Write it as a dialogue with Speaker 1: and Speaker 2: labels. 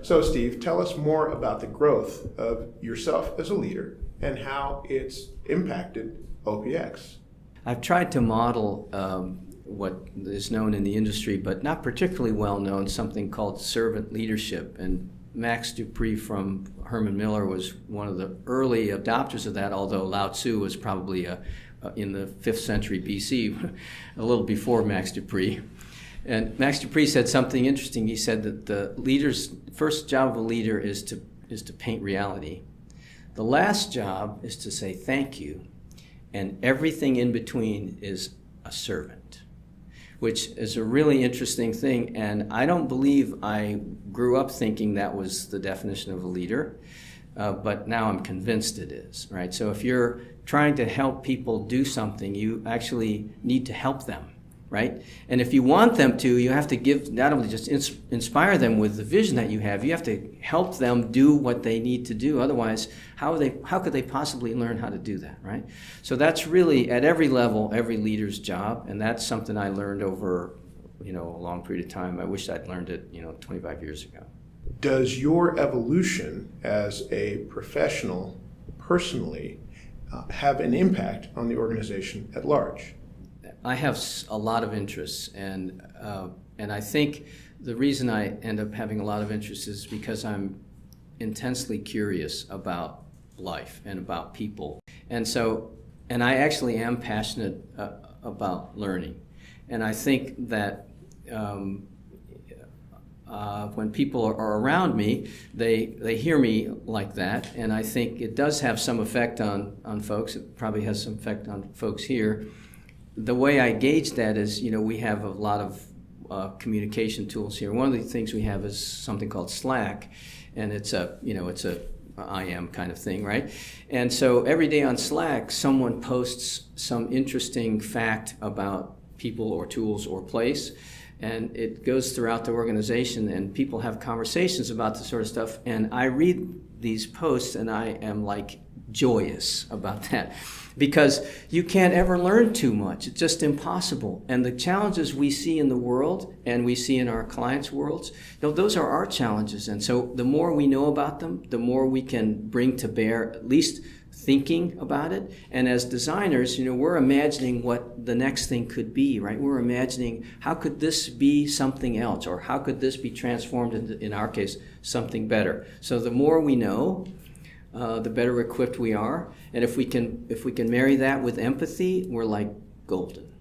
Speaker 1: So Steve, tell us more about the growth of yourself as a leader and how it's impacted OPX.
Speaker 2: I've tried to model what is known in the industry, but not particularly well known, something called servant leadership. And Max Dupree from Herman Miller was one of the early adopters of that, although Lao Tzu was probably in the 5th century BC, a little before Max Dupree. And Max Dupree said something interesting. He said that the leader's first job of a leader is to paint reality. The last job is to say thank you, and everything in between is a servant, which is a really interesting thing. And I don't believe I grew up thinking that was the definition of a leader, but now I'm convinced it is, right? So if you're trying to help people do something, you actually need to help them, right? And if you want them to, you have to give, not only just inspire them with the vision that you have to help them do what they need to do. Otherwise, how could they possibly learn how to do that, right? So that's really, at every level, every leader's job, and that's something I learned over, a long period of time. I wish I'd learned it, 25 years ago.
Speaker 1: Does your evolution as a professional, personally, have an impact on the organization at large?
Speaker 2: I have a lot of interests, and I think the reason I end up having a lot of interests is because I'm intensely curious about life and about people. And I actually am passionate about learning. And I think that when people are around me, they hear me like that, and I think it does have some effect on folks. It probably has some effect on folks here. The way I gauge that is, we have a lot of communication tools here. One of the things we have is something called Slack, and it's a IM kind of thing, right? And so every day on Slack, someone posts some interesting fact about people or tools or place, and it goes throughout the organization, and people have conversations about this sort of stuff, and I read these posts, and I am like joyous about that. Because you can't ever learn too much. It's just impossible. And the challenges we see in the world and we see in our clients' worlds, those are our challenges. And so the more we know about them, the more we can bring to bear at least thinking about it. And as designers, we're imagining what the next thing could be, right? We're imagining how could this be something else, or how could this be transformed into, in our case, something better. So the more we know, the better equipped we are. And if we can marry that with empathy, we're like golden.